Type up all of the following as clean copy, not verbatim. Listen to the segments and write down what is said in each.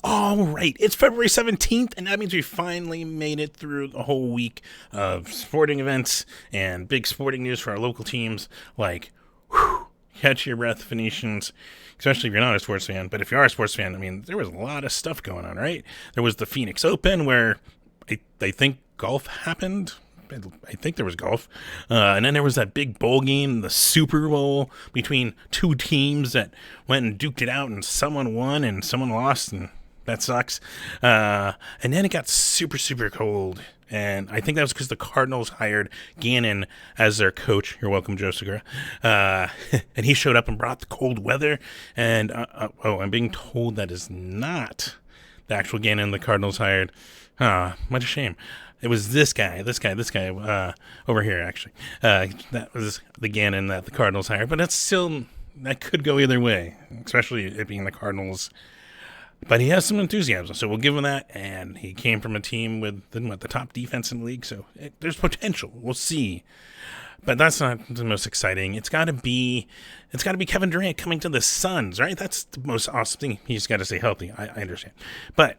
All right, it's February 17th, and that means we finally made it through the whole week of sporting events and big sporting news for our local teams. Like, whew, catch your breath, Phoenicians, especially if you're not a sports fan. But if you are a sports fan, I mean, there was a lot of stuff going on, right? There was the Phoenix Open where I think golf happened. I think there was golf. And then there was that big bowl game, the Super Bowl, between two teams that went and duked it out, and someone won and someone lost, and that sucks. And then it got super, super cold. And I think that was because the Cardinals hired Gannon as their coach. You're welcome, Joe Segura. And he showed up and brought the cold weather. And, I'm being told that is not the actual Gannon the Cardinals hired. What a shame. It was this guy, over here, actually. That was the Gannon that the Cardinals hired. But that could go either way, especially it being the Cardinals. But he has some enthusiasm, so we'll give him that. And he came from a team with the top defense in the league, so there's potential. We'll see. But that's not the most exciting. It's got to be Kevin Durant coming to the Suns, right? That's the most awesome thing. He's got to stay healthy. I understand. But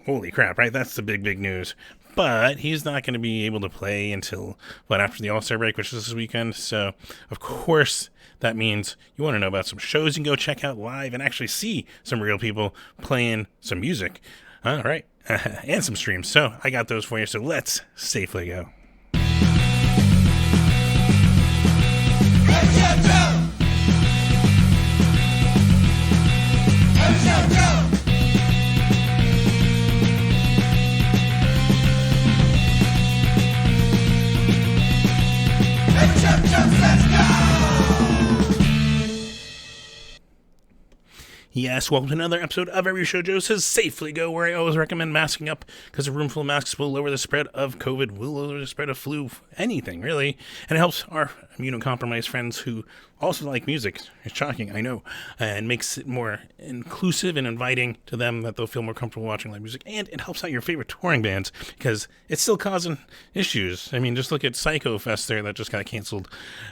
holy crap, right? That's the big, big news. But he's not going to be able to play until, after the All-Star break, which is this weekend. So, of course, that means you want to know about some shows you can go check out live and actually see some real people playing some music. All right. And some streams. So, I got those for you. So, let's safely go. Yes, welcome to another episode of Every Show Joe Says Safely Go, where I always recommend masking up because a room full of masks will lower the spread of COVID, will lower the spread of flu, anything really, and it helps our immunocompromised friends who also like music. It's shocking, I know, and makes it more inclusive and inviting to them that they'll feel more comfortable watching live music, and it helps out your favorite touring bands because it's still causing issues. I mean, just look at Psycho Fest there that just got canceled,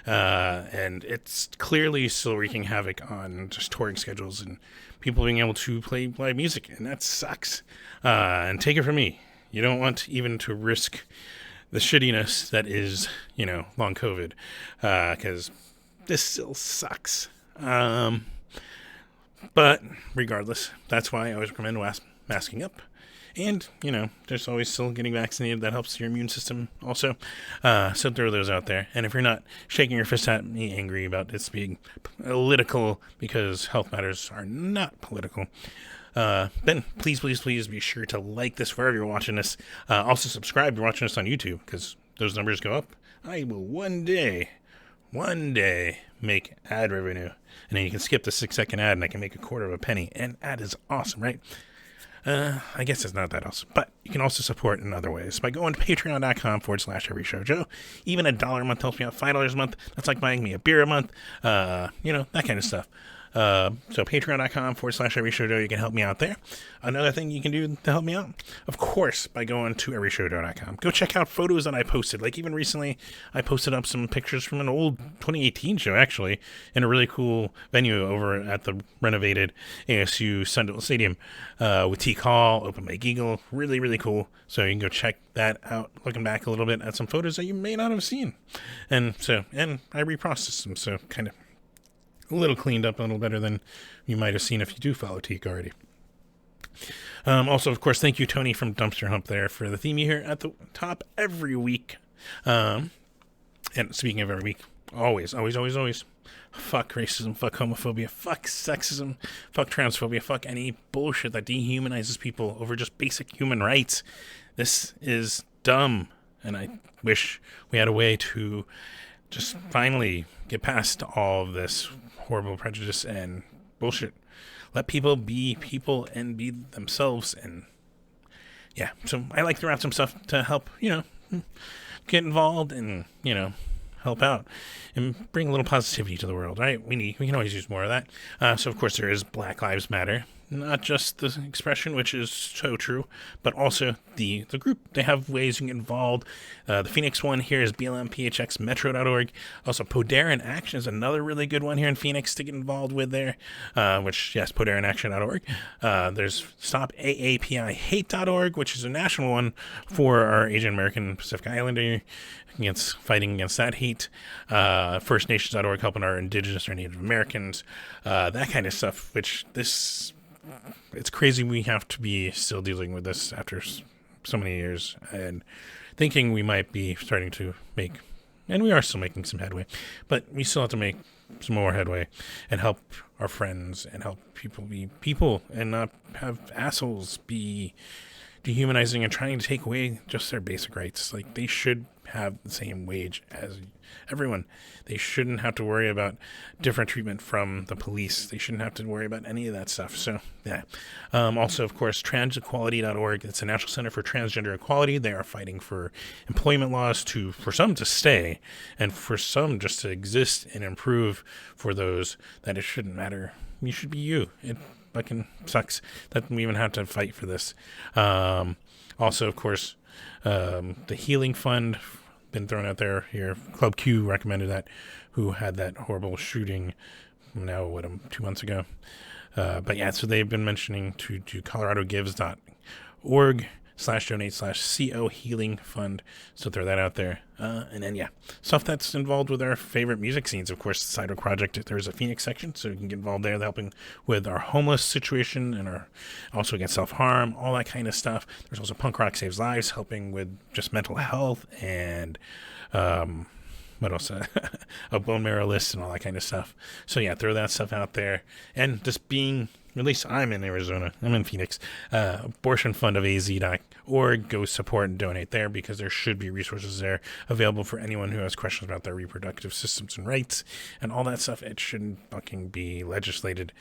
and it's clearly still wreaking havoc on just touring schedules and people being able to play live music, and that sucks. And take it from me, you don't want even to risk the shittiness that is, long COVID, because this still sucks. But regardless, that's why I always recommend masking up. And, there's always still getting vaccinated. That helps your immune system also. So throw those out there. And if you're not shaking your fist at me angry about this being political, because health matters are not political, then please be sure to like this wherever you're watching this. Also subscribe if you're watching this on YouTube, because those numbers go up. I will one day make ad revenue. And then you can skip the 6-second ad and I can make $0.25. And ad is awesome, right? I guess it's not that awesome, but you can also support in other ways by going to patreon.com/everyshowjoe. Even $1 a month helps me out. $5 a month, that's like buying me a beer a month, that kind of stuff. So patreon.com/everyshowjoe, you can help me out there. Another thing you can do to help me out, of course, by going to everyshowjoe.com. Go check out photos that I posted. Like even recently, I posted up some pictures from an old 2018 show, actually, in a really cool venue over at the renovated ASU Sun Stadium with Teak Hall, Open Mike Eagle. Really, really cool. So you can go check that out, looking back a little bit at some photos that you may not have seen. And I reprocessed them, so kind of a little cleaned up, a little better than you might have seen if you do follow Teak already. Also, of course, thank you, Tony from Dumpster Hump there for the theme you hear at the top every week. And speaking of every week, always, fuck racism, fuck homophobia, fuck sexism, fuck transphobia, fuck any bullshit that dehumanizes people over just basic human rights. This is dumb, and I wish we had a way to just finally get past all of this horrible prejudice and bullshit. Let people be people and be themselves. And yeah, so I like to wrap some stuff to help, get involved and, help out and bring a little positivity to the world, right? We can always use more of that. So of course there is Black Lives Matter. not just the expression, which is so true, but also the group. They have ways you can get involved. The Phoenix one here is blmphxmetro.org. Also, Poder in Action is another really good one here in Phoenix to get involved with there, which, yes, poderinAction.org. There's stopaapihate.org, which is a national one for our Asian American Pacific Islander fighting against that hate. FirstNations.org, helping our indigenous or Native Americans, that kind of stuff, which it's crazy we have to be still dealing with this after so many years and thinking we might be starting to make, and we are still making some headway, but we still have to make some more headway and help our friends and help people be people and not have assholes be dehumanizing and trying to take away just their basic rights. Like, they should have the same wage as everyone. They shouldn't have to worry about different treatment from the police. They shouldn't have to worry about any of that stuff. So, yeah. Also, of course, transequality.org. It's a National Center for Transgender Equality. They are fighting for employment laws for some to stay and for some just to exist and improve for those that it shouldn't matter. You should be you. It fucking sucks that we even have to fight for this. Also, of course, the Healing Fund been thrown out there here. Club Q recommended that, who had that horrible shooting now, 2 months ago. But yeah, so they've been mentioning to coloradogives.org/donate/CO Healing Fund. So throw that out there. And then, yeah, stuff that's involved with our favorite music scenes. Of course, the Sidewalk Project, there's a Phoenix section, so you can get involved there, helping with our homeless situation and also against self-harm, all that kind of stuff. There's also Punk Rock Saves Lives, helping with just mental health and what else? A bone marrow list and all that kind of stuff. So yeah, throw that stuff out there. And just being, at least I'm in Arizona, I'm in Phoenix, abortionfundofaz.org. Go support and donate there, because there should be resources there available for anyone who has questions about their reproductive systems and rights and all that stuff. It shouldn't fucking be legislated.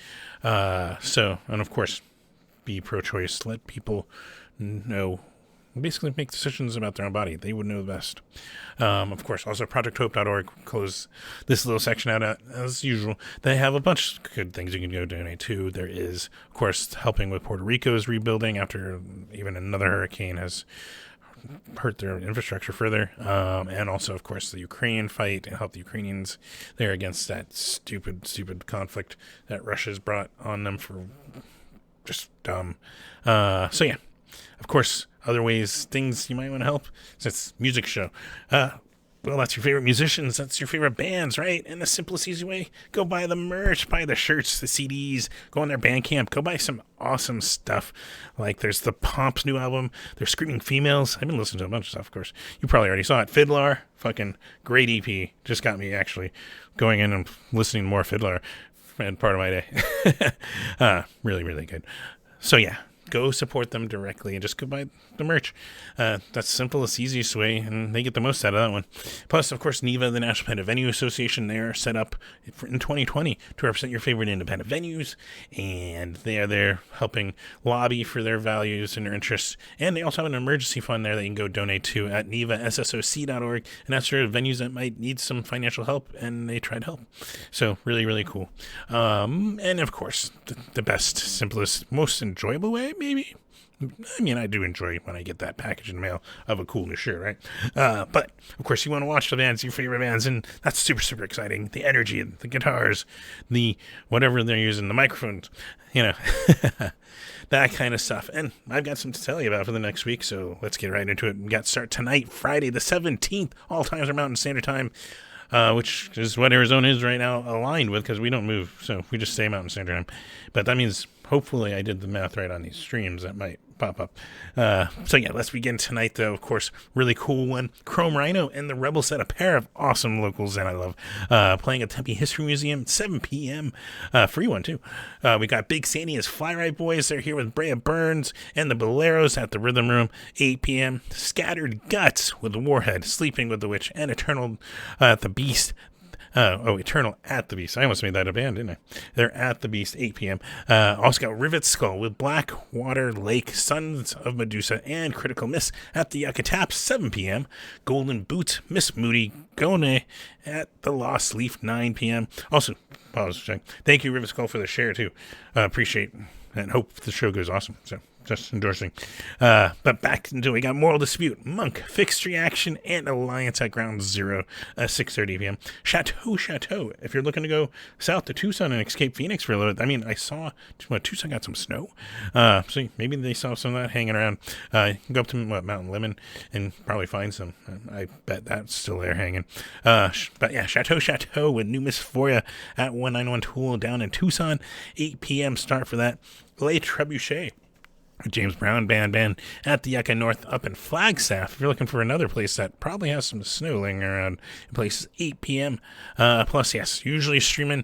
And of course, be pro-choice. Let people know, basically make decisions about their own body. They would know the best. Of course, also projecthope.org. Close this little section out as usual. They have a bunch of good things you can go donate to. There is, of course, helping with Puerto Rico's rebuilding after even another hurricane has hurt their infrastructure further. And also, of course, the Ukrainian fight and help the Ukrainians there against that stupid conflict that Russia's brought on them for just dumb. So yeah, of course, other ways, things you might want to help. So it's music show. Well, that's your favorite musicians. That's your favorite bands, right? And the simplest, easy way, go buy the merch, buy the shirts, the CDs, go on their Bandcamp, go buy some awesome stuff. Like, there's the Pomp's new album. There's Screaming Females. I've been listening to a bunch of stuff, of course. You probably already saw it. Fiddler, fucking great EP. Just got me actually going in and listening to more Fiddler and part of my day. Really, really good. So yeah, go support them directly and just go buy the merch. That's the simplest, easiest way, and they get the most out of that one. Plus, of course, NEVA, the National Independent Venue Association, they're set up in 2020 to represent your favorite independent venues, and they are there helping lobby for their values and their interests. And they also have an emergency fund there that you can go donate to at nevassoc.org, and that's for venues that might need some financial help, and they try to help. So really, really cool. And of course, the best, simplest, most enjoyable way, maybe. I mean, I do enjoy when I get that package in the mail of a cool new shirt, right? But, of course, you want to watch the bands, your favorite bands, and that's super, super exciting. The energy, the guitars, the whatever they're using, the microphones, that kind of stuff. And I've got some to tell you about for the next week, so let's get right into it. We got to start tonight, Friday the 17th. All times are Mountain Standard Time, which is what Arizona is right now aligned with, because we don't move, so we just stay Mountain Standard Time. But that means, hopefully, I did the math right on these streams. That might pop up. So yeah, let's begin tonight, though. Of course, really cool one. Chrome Rhino and the Rebel Set, a pair of awesome locals that I love, playing at Tempe History Museum, 7 p.m. Free one, too. We got Big Sandy as Fly Right Boys. They're here with Brea Burns and the Boleros at the Rhythm Room, 8 p.m. Scattered Guts with the Warhead, Sleeping with the Witch, and Eternal at the Beast. Eternal at the Beast. I almost made that a band, didn't I? They're at the Beast, 8 p.m. Also got Rivet Skull with Blackwater Lake, Sons of Medusa, and Critical Miss at the Yucca Tap, 7 p.m. Golden Boots, Miss Moody, Gone at the Lost Leaf, 9 p.m. Also, thank you, Rivet Skull, for the share, too. Appreciate and hope the show goes awesome. So just endorsing. But back into we got Moral Dispute, Monk, Fixed Reaction, and Alliance at Ground Zero, 6:30 p.m. Chateau. If you're looking to go south to Tucson and escape Phoenix for a little bit, I mean, I saw Tucson got some snow. So maybe they saw some of that hanging around. You can go up to Mount Lemmon and probably find some. I bet that's still there hanging. But yeah, Chateau with New Mysphoria at 191 Tool down in Tucson, 8 p.m. start for that. Les Trebuchets, James Brown Band at the Yucca North up in Flagstaff. If you're looking for another place that probably has some snow lingering around in places, 8 p.m. Plus, yes, usually streaming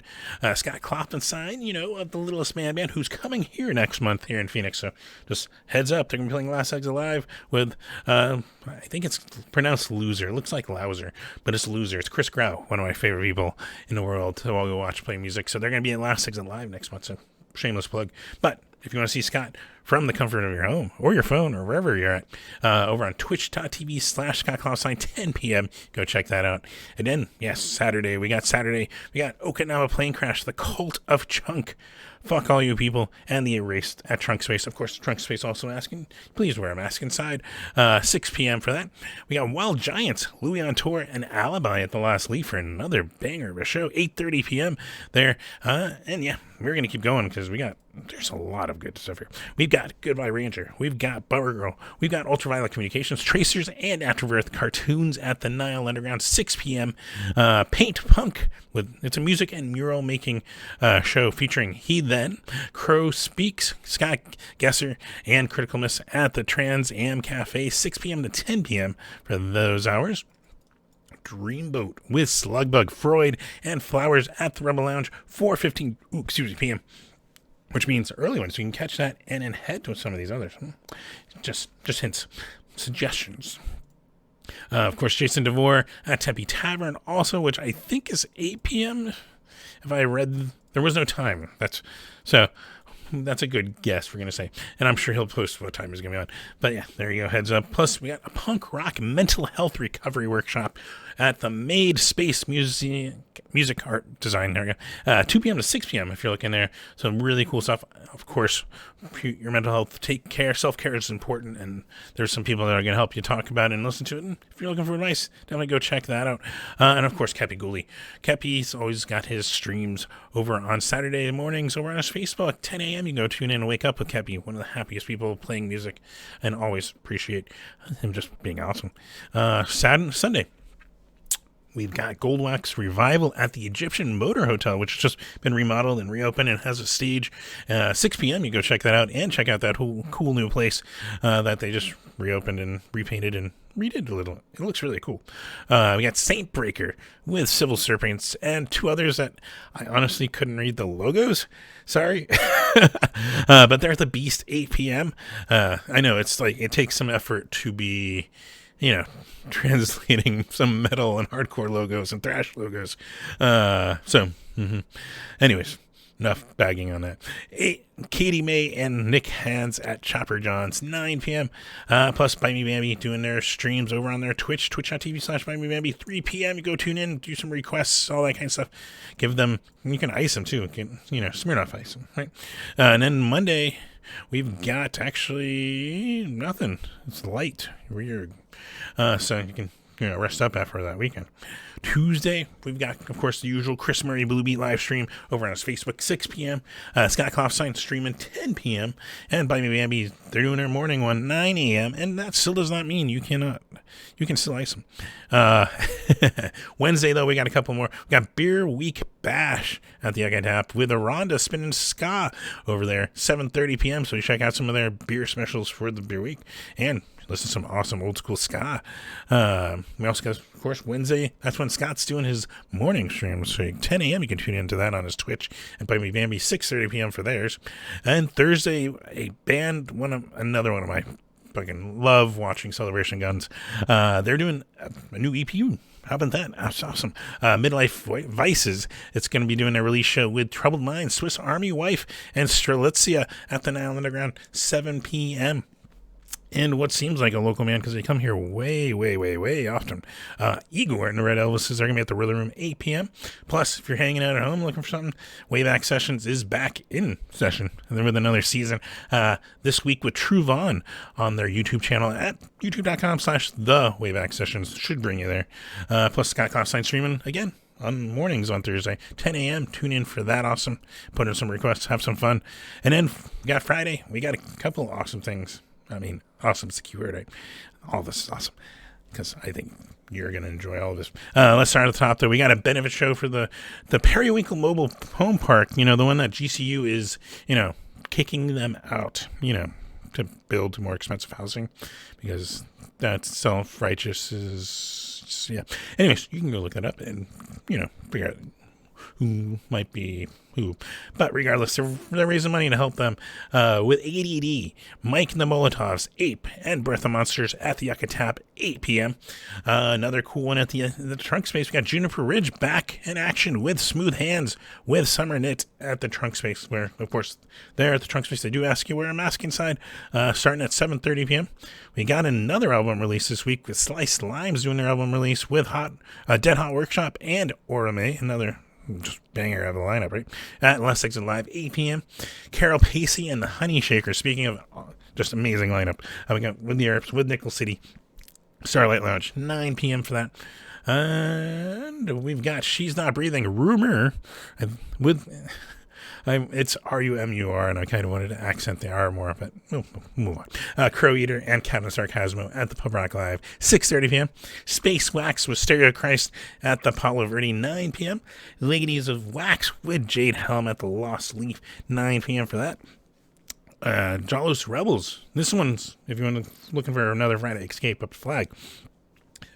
Scott Klopfenstein, of the Littlest Man Band, who's coming here next month here in Phoenix. So just heads up, they're going to be playing Last Eggs Alive with, I think it's pronounced Loser. It looks like Louser, but it's Loser. It's Chris Grau, one of my favorite people in the world to all go watch play music. So they're going to be at Last Eggs Alive next month. So shameless plug. But if you want to see Scott from the comfort of your home or your phone or wherever you're at, over on twitch.tv/Scott Klopfenstein, 10 p.m. Go check that out. And then, yes, Saturday. We got Okinawa Plane Crash, the Cult of Chunk. Fuck all you people and the Erased at Trunk Space. Of course, Trunk Space also asking, please wear a mask inside. 6 p.m. for that. We got Wild Giants, Louis on Tour, and Alibi at the Last Leaf for another banger of a show. 8:30 p.m. there. And yeah, we're going to keep going because there's a lot of good stuff here. We've got Goodbye Ranger. We've got Bummer Girl. We've got Ultraviolet Communications, Tracers, and Afterbirth Cartoons at the Nile Underground, 6 p.m. Paint Punk. It's a music and mural making show featuring He Then, Crow Speaks, Scott Gesser, and Critical Miss at the Trans Am Cafe, 6 p.m. to 10 p.m. for those hours. Dreamboat with Slugbug, Freud, and Flowers at the Rebel Lounge, 4:15 p.m. Which means early ones, so you can catch that and then head to some of these others. Just hints, suggestions. Of course, Jason DeVore at Tempe Tavern also, which I think is 8 p.m. If I read, there was no time. That's a good guess, we're going to say. And I'm sure he'll post what time he's going to be on. But yeah, there you go, heads up. Plus, we got a punk rock mental health recovery workshop at the Made Space Music Art Design. There we go. 2 p.m. to 6 p.m. if you're looking there. Some really cool stuff. Of course, your mental health, take care. Self-care is important, and there's some people that are going to help you talk about it and listen to it. And if you're looking for advice, definitely go check that out. And of course, Kepi Gooley. Kepi's always got his streams over on Saturday mornings over on his Facebook, 10 a.m. You can go tune in and wake up with Kepi, one of the happiest people playing music, and always appreciate him just being awesome. Sunday, we've got Goldwax Revival at the Egyptian Motor Hotel, which has just been remodeled and reopened and has a stage. 6 p.m. You go check that out and check out that whole cool new place that they just reopened and repainted and redid a little. It looks really cool. We got Saint Breaker with Civil Serpents and two others that I honestly couldn't read the logos. Sorry. But they're at the Beast, 8 p.m. I know it's like it takes some effort to be, translating some metal and hardcore logos and thrash logos. Anyways, enough bagging on that. Katie May and Nick Hans at Chopper John's, 9 p.m. Plus, Buy Me Bambi doing their streams over on their Twitch, twitch.tv/Buy Me Bambi, 3 p.m. You go tune in, do some requests, all that kind of stuff. Give them, you can ice them too. Smirnoff ice them, right? And then Monday, we've got actually nothing. It's light. Weird. So you can rest up after that weekend. Tuesday, we've got, of course, the usual Chris Murray Blue Beat live stream over on his Facebook, 6 p.m. Scott Klopfenstein streaming 10 p.m. And Buy Me Bambi, they're doing their morning one, 9 a.m. And that still does not mean you can still ice them. Wednesday, though, we got a couple more. We got Beer Week Bash at the Yucca Tap with Aranda spinning ska over there, 7:30 p.m. So you check out some of their beer specials for the Beer Week and listen to some awesome old school ska. We also got, of course, Wednesday. That's when Scott's doing his morning stream. So 10 a.m. you can tune into that on his Twitch. And Buy Me Bambi, 6:30 p.m. for theirs. And Thursday, a band, another one of my fucking love watching Celebration Guns. They're doing a new EPU. How about that? That's awesome. Midlife Vices. It's going to be doing a release show with Troubled Minds, Swiss Army Wife, and Strelitzia at the Nile Underground, 7 p.m. And what seems like a local man, because they come here way, way, way, way often. Igor and the Red Elvises are going to be at the Riddler Room, 8 p.m. Plus, if you're hanging out at home looking for something, Wayback Sessions is back in session with another season this week with True Vaughn on their YouTube channel at youtube.com/The Wayback Sessions. Should bring you there. Plus, Scott Kaufstein streaming again on mornings on Thursday, 10 a.m. Tune in for that. Awesome. Put in some requests, have some fun. And then we got Friday. We got a couple awesome things. I mean, awesome is the keyword, right? All this is awesome because I think you're going to enjoy all of this. Let's start at the top, though. We got a benefit show for the Periwinkle Mobile Home Park, the one that GCU is, kicking them out, to build more expensive housing because that's self-righteous is, yeah. Anyways, you can go look that up and, figure out who might be who. But regardless, they're raising money to help them with ADD, Mike and the Molotovs, Ape, and Bertha Monsters at the Yucca Tap, 8 p.m. Another cool one at the Trunk Space. We got Juniper Ridge back in action with Smooth Hands with Summer Knit at the Trunk Space, where, of course, there at the Trunk Space, they do ask you to wear a mask inside, starting at 7:30 p.m. We got another album release this week with Sliced Limes doing their album release with Dead Hot Workshop and Orame, another just banger out of the lineup, right? At Last Exit Live, 8 p.m. Carol Pacey and the Honey Shakers. Speaking of just amazing lineup, we got With the Earps, with Nickel City, Starlight Lounge, 9 p.m. for that. And we've got She's Not Breathing, Rumor, with... it's R-U-M-U-R, and I kind of wanted to accent the R more, but we'll move on. Crow Eater and Captain Sarcasmo at the Pub Rock Live, 6:30 p.m. Space Wax with Stereo Christ at the Palo Verde, 9 p.m. Ladies of Wax with Jade Helm at the Lost Leaf, 9 p.m. for that. Jalos Rebels. This one's, if you want to looking for another Friday escape up flag.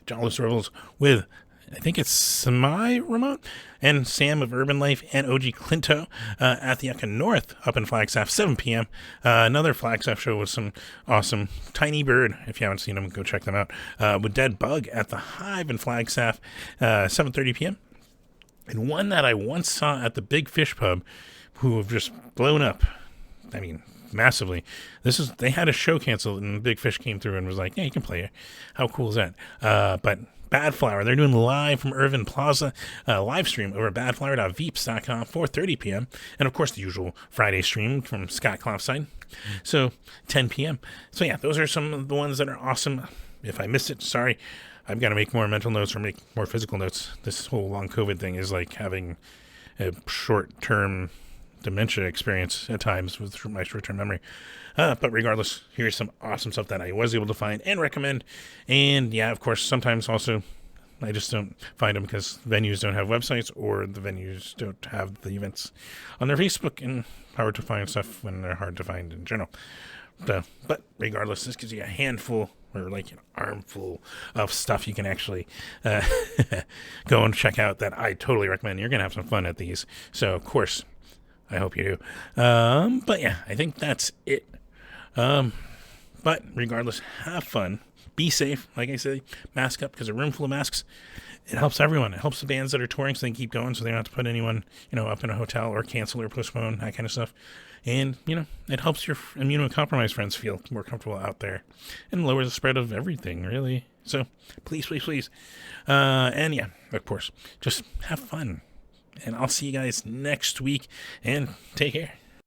Jalos Rebels with, I think it's Semi-Remote, and Sam of Urban Life and OG Clinto at the Yucca North up in Flagstaff, 7 p.m. Another Flagstaff show with some awesome Tiny Bird. If you haven't seen them, go check them out. With Dead Bug at the Hive in Flagstaff, 7:30 p.m. And one that I once saw at the Big Fish Pub who have just blown up. I mean, massively. They had a show canceled and Big Fish came through and was like, yeah, you can play it. How cool is that? But Bad Flower, they're doing live from Irvin Plaza, live stream over at badflower.veeps.com, 4:30 p.m. And of course, the usual Friday stream from Scott Klopstein. So 10 p.m. So yeah, those are some of the ones that are awesome. If I missed it, sorry. I've got to make more mental notes or make more physical notes. This whole long COVID thing is like having a short-term dementia experience at times with my short-term memory. But regardless, here's some awesome stuff that I was able to find and recommend. And yeah, of course, sometimes also I just don't find them because venues don't have websites or the venues don't have the events on their Facebook, and hard to find stuff when they're hard to find in general. But regardless, this gives you a handful or like an armful of stuff you can actually go and check out that I totally recommend. You're going to have some fun at these. So, of course, I hope you do. But yeah, I think that's it. But regardless, have fun. Be safe. Like I said, mask up because a room full of masks, it helps everyone. It helps the bands that are touring so they can keep going so they don't have to put anyone, up in a hotel or cancel or postpone, that kind of stuff. And, it helps your immunocompromised friends feel more comfortable out there and lowers the spread of everything, really. So please, please, please. And yeah, of course, just have fun. And I'll see you guys next week, and take care.